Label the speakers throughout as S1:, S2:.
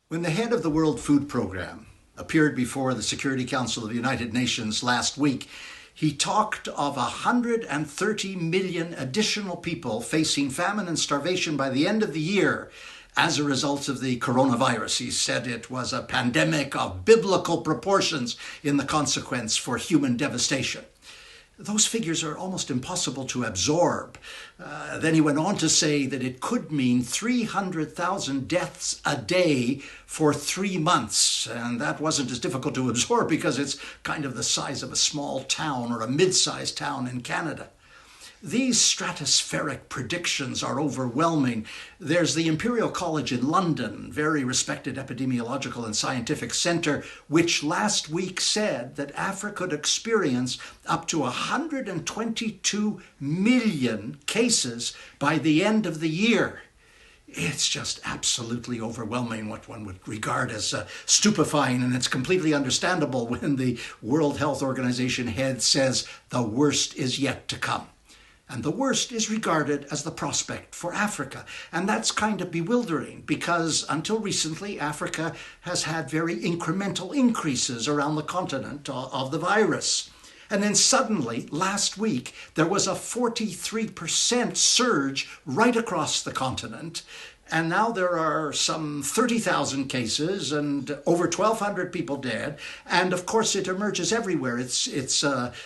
S1: When the head of the World Food Program appeared before the Security Council of the United Nations last week, he talked of 130 million additional people facing famine and starvation by the end of the year as a result of the coronavirus. He said it was a pandemic of biblical proportions in the consequence for human devastation. Those figures are almost impossible to absorb. Then he went on to say that it could mean 300,000 deaths a day for 3 months. And that wasn't as difficult to absorb because it's kind of the size of a small town or a mid-sized town in Canada. These stratospheric predictions are overwhelming. There's the Imperial College in London, very respected epidemiological and scientific center, which last week said that Africa could experience up to 122 million cases by the end of the year. It's just absolutely overwhelming, what one would regard as stupefying, and it's completely understandable when the World Health Organization head says the worst is yet to come. And the worst is regarded as the prospect for Africa. And that's kind of bewildering because until recently, Africa has had very incremental increases around the continent of the virus. And then suddenly, last week, there was a 43% surge right across the continent. And now there are some 30,000 cases and over 1,200 people dead. And of course, it emerges everywhere. It's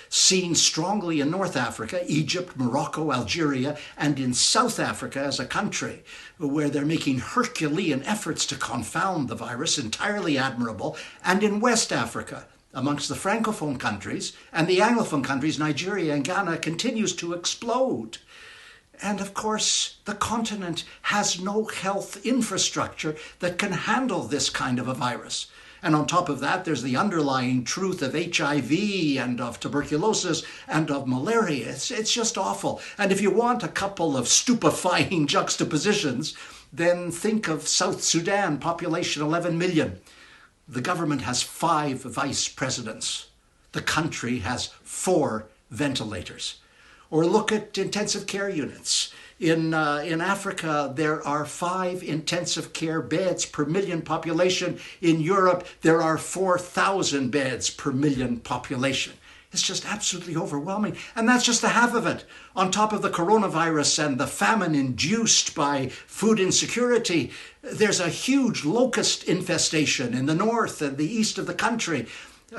S1: seen strongly in North Africa, Egypt, Morocco, Algeria, and in South Africa as a country, where they're making Herculean efforts to confound the virus, entirely admirable, and in West Africa, amongst the Francophone countries and the Anglophone countries, Nigeria and Ghana, continues to explode. And of course, the continent has no health infrastructure that can handle this kind of a virus. And on top of that, there's the underlying truth of HIV and of tuberculosis and of malaria. It's just awful. And if you want a couple of stupefying juxtapositions, then think of South Sudan, population 11 million. The government has 5 vice presidents. The country has 4 ventilators. Or look at intensive care units. In Africa, there are 5 intensive care beds per million population. In Europe, there are 4,000 beds per million population. It's just absolutely overwhelming. And that's just the half of it. On top of the coronavirus and the famine induced by food insecurity, there's a huge locust infestation in the north and the east of the country.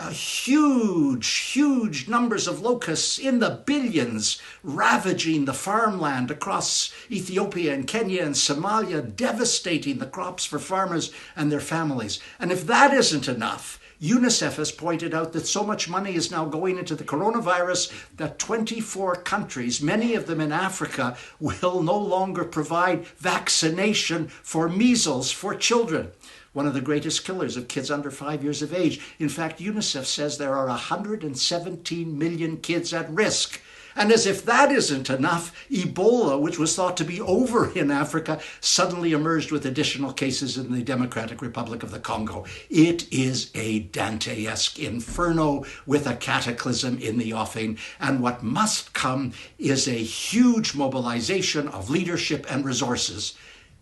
S1: Huge numbers of locusts in the billions ravaging the farmland across Ethiopia and Kenya and Somalia, devastating the crops for farmers and their families. And if that isn't enough, UNICEF has pointed out that so much money is now going into the coronavirus that 24 countries, many of them in Africa, will no longer provide vaccination for measles for children, one of the greatest killers of kids under 5 years of age. In fact, UNICEF says there are 117 million kids at risk. And as if that isn't enough, Ebola, which was thought to be over in Africa, suddenly emerged with additional cases in the Democratic Republic of the Congo. It is a Dante-esque inferno with a cataclysm in the offing. And what must come is a huge mobilization of leadership and resources.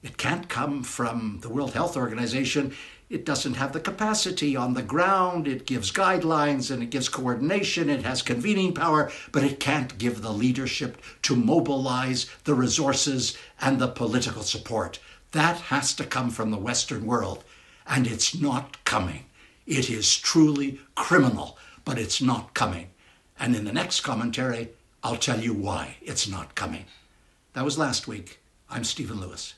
S1: It can't come from the World Health Organization. It doesn't have the capacity on the ground. It gives guidelines and it gives coordination. It has convening power, but it can't give the leadership to mobilize the resources and the political support. That has to come from the Western world, and it's not coming. It is truly criminal, but it's not coming. And in the next commentary, I'll tell you why it's not coming. That was last week. I'm Stephen Lewis.